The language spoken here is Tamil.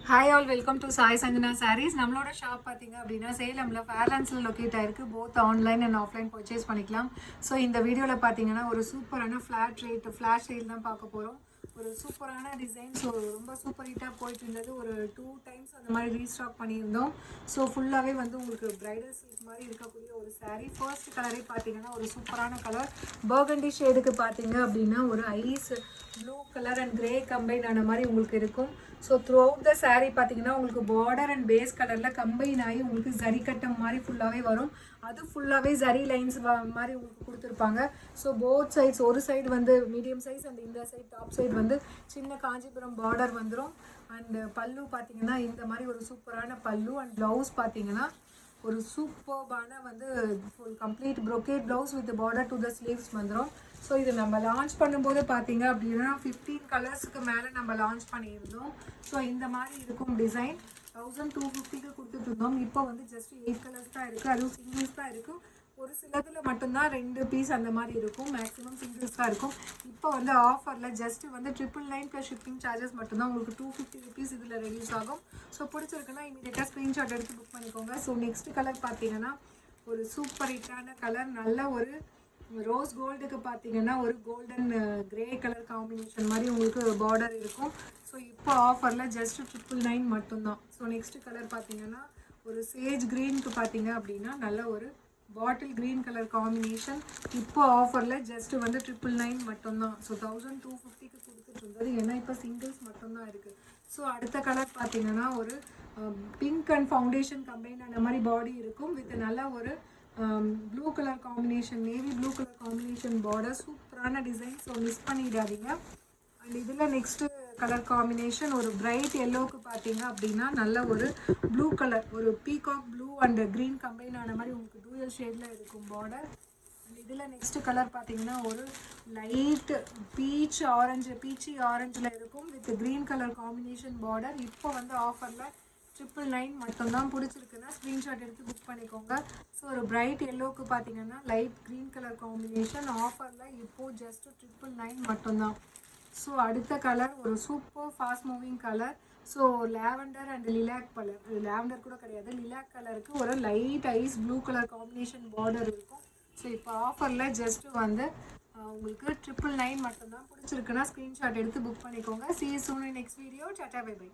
Hi all welcome to Sai Sanjana Sarees. நம்மளோட ஷாப் பார்த்தீங்க அப்படின்னா சேலமில் ஃபேர்லான்ஸில் லொக்கேட் ஆயிருக்கு. Both online and offline purchase பண்ணிக்கலாம். ஸோ இந்த வீடியோவில் பார்த்தீங்கன்னா ஒரு சூப்பரான ஃப்ளாஷ் ரேட் தான் பார்க்க போகிறோம். ஒரு சூப்பரான டிசைன். ஸோ ரொம்ப சூப்பர் ஹிட்டாக போயிட்டு இருந்தது. ஒரு 2 டைம்ஸ் அந்த மாதிரி ரீஸ்டாக் பண்ணியிருந்தோம். ஸோ ஃபுல்லாகவே வந்து உங்களுக்கு பிரைடல் சில்க் மாதிரி இருக்கக்கூடிய ஒரு சாரீ. ஃபர்ஸ்ட் கலரே பார்த்தீங்கன்னா ஒரு சூப்பரான கலர் பர்கண்டி ஷேடுக்கு பார்த்தீங்க அப்படின்னா ஒரு ice blue colour and grey combine ஆன மாதிரி உங்களுக்கு இருக்கும். So throughout the sari பார்த்தீங்கன்னா உங்களுக்கு பார்டர் அண்ட் பேஸ் கலரில் கம்பைன் ஆகி உங்களுக்கு ஜரி கட்டம் மாதிரி ஃபுல்லாகவே வரும். அது ஃபுல்லாகவே ஜரி லைன்ஸ் மாதிரி உங்களுக்கு கொடுத்துருப்பாங்க. ஸோ போத் சைட்ஸ், ஒரு சைடு வந்து மீடியம் சைஸ் அண்ட் இந்த சைட் டாப் சைடு வந்து சின்ன காஞ்சிபுரம் பார்டர் வந்துடும். அண்ட் பல்லு பார்த்தீங்கன்னா இந்த மாதிரி ஒரு சூப்பரான பல்லு. அண்ட் ப்ளவுஸ் பார்த்தீங்கன்னா ஒரு சூப்பர்பான வந்து full complete brocade blouse with border to the sleeves வந்துடும். ஸோ இது நம்ம லான்ச் பண்ணும்போது பார்த்தீங்க அப்படின்னா 15 கலர்ஸுக்கு மேலே நம்ம லான்ச் பண்ணியிருந்தோம். ஸோ இந்த மாதிரி இருக்கும் டிசைன். 1250க்கு கொடுத்துட்டு இருந்தோம். இப்போ வந்து ஜஸ்ட் 8 கலர்ஸ் தான் இருக்குது. அதுவும் சிங்கிள்ஸ் தான் இருக்கும். ஒரு சிலதில் மட்டும்தான் 2 பீஸ் அந்த மாதிரி இருக்கும். மேக்ஸிமம் சிங்கிள்ஸ் தான் இருக்கும். இப்போ வந்து ஆஃபரில் ஜஸ்ட்டு வந்து 999 ப்ளஸ் ஷிப்பிங் சார்ஜஸ் மட்டும்தான். உங்களுக்கு 250 ருபீஸ் இதில் ரெடியூஸ் ஆகும். ஸோ பிடிச்சிருக்குன்னா இமீடியட்டாக ஸ்க்ரீன்ஷாட் எடுத்து புக் பண்ணிக்கோங்க. ஸோ நெக்ஸ்ட் கலர் பார்த்தீங்கன்னா ஒரு சூப்பர் ஹிட்டான கலர், நல்ல ஒரு ரோஸ் கோல்டுக்கு பார்த்தீங்கன்னா ஒரு கோல்டன் கிரே கலர் காம்பினேஷன் மாதிரி உங்களுக்கு பார்டர் இருக்கும். ஸோ இப்போ ஆஃபரில் ஜஸ்ட் 999 மட்டும்தான். ஸோ நெக்ஸ்ட் கலர் பார்த்தீங்கன்னா ஒரு சேஜ் க்ரீனுக்கு பார்த்தீங்க அப்படின்னா நல்ல ஒரு பாட்டில் க்ரீன் கலர் காம்பினேஷன். இப்போ ஆஃபரில் ஜஸ்ட்டு வந்து 999 மட்டும்தான். ஸோ 1250க்கு கொடுத்துட்டு இருந்தது. ஏன்னா இப்போ சிங்கிள்ஸ் மட்டும்தான் இருக்குது. ஸோ அடுத்த கலர் பார்த்தீங்கன்னா ஒரு பிங்க் அண்ட் ஃபவுண்டேஷன் கம்பைன் ஆன மாதிரி பாடி இருக்கும். வித் நல்ல ஒரு blue colour combination, navy blue colour combination border. சூப்பரான டிசைன். ஸோ மிஸ் பண்ணிடாதீங்க. அண்ட் இதில் நெக்ஸ்ட்டு கலர் காம்பினேஷன் ஒரு பிரைட் எல்லோவுக்கு பார்த்தீங்க அப்படின்னா நல்ல ஒரு ப்ளூ கலர், ஒரு peacock blue and green combine ஆன மாதிரி உங்களுக்கு டூயல் ஷேடில் இருக்கும் பார்டர். அண்ட் இதில் நெக்ஸ்ட்டு கலர் பார்த்தீங்கன்னா ஒரு லைட் பீச்சி ஆரஞ்சில் இருக்கும் with green colour combination border. இப்போ வந்து ஆஃபரில் 999 மட்டும்தான். பிடிச்சிருக்குன்னா ஸ்க்ரீன்ஷாட் எடுத்து புக் பண்ணிக்கோங்க. ஸோ ஒரு பிரைட் எல்லோவுக்கு பார்த்தீங்கன்னா லைட் க்ரீன் கலர் காம்பினேஷன் ஆஃபரில் இப்போது ஜஸ்ட்டு 999 மட்டும்தான். ஸோ அடுத்த கலர் ஒரு super fast moving colour. So lavender and lilac colour, lavender கூட கிடையாது, லிலாக் கலருக்கு ஒரு light ice blue colour combination border இருக்கும். ஸோ இப்போ ஆஃபரில் ஜஸ்ட்டு வந்து உங்களுக்கு 999 மட்டும்தான். பிடிச்சிருக்குன்னா ஸ்க்ரீன்ஷாட் எடுத்து புக் பண்ணிக்கோங்க. See you soon in next video. Tata, bye bye.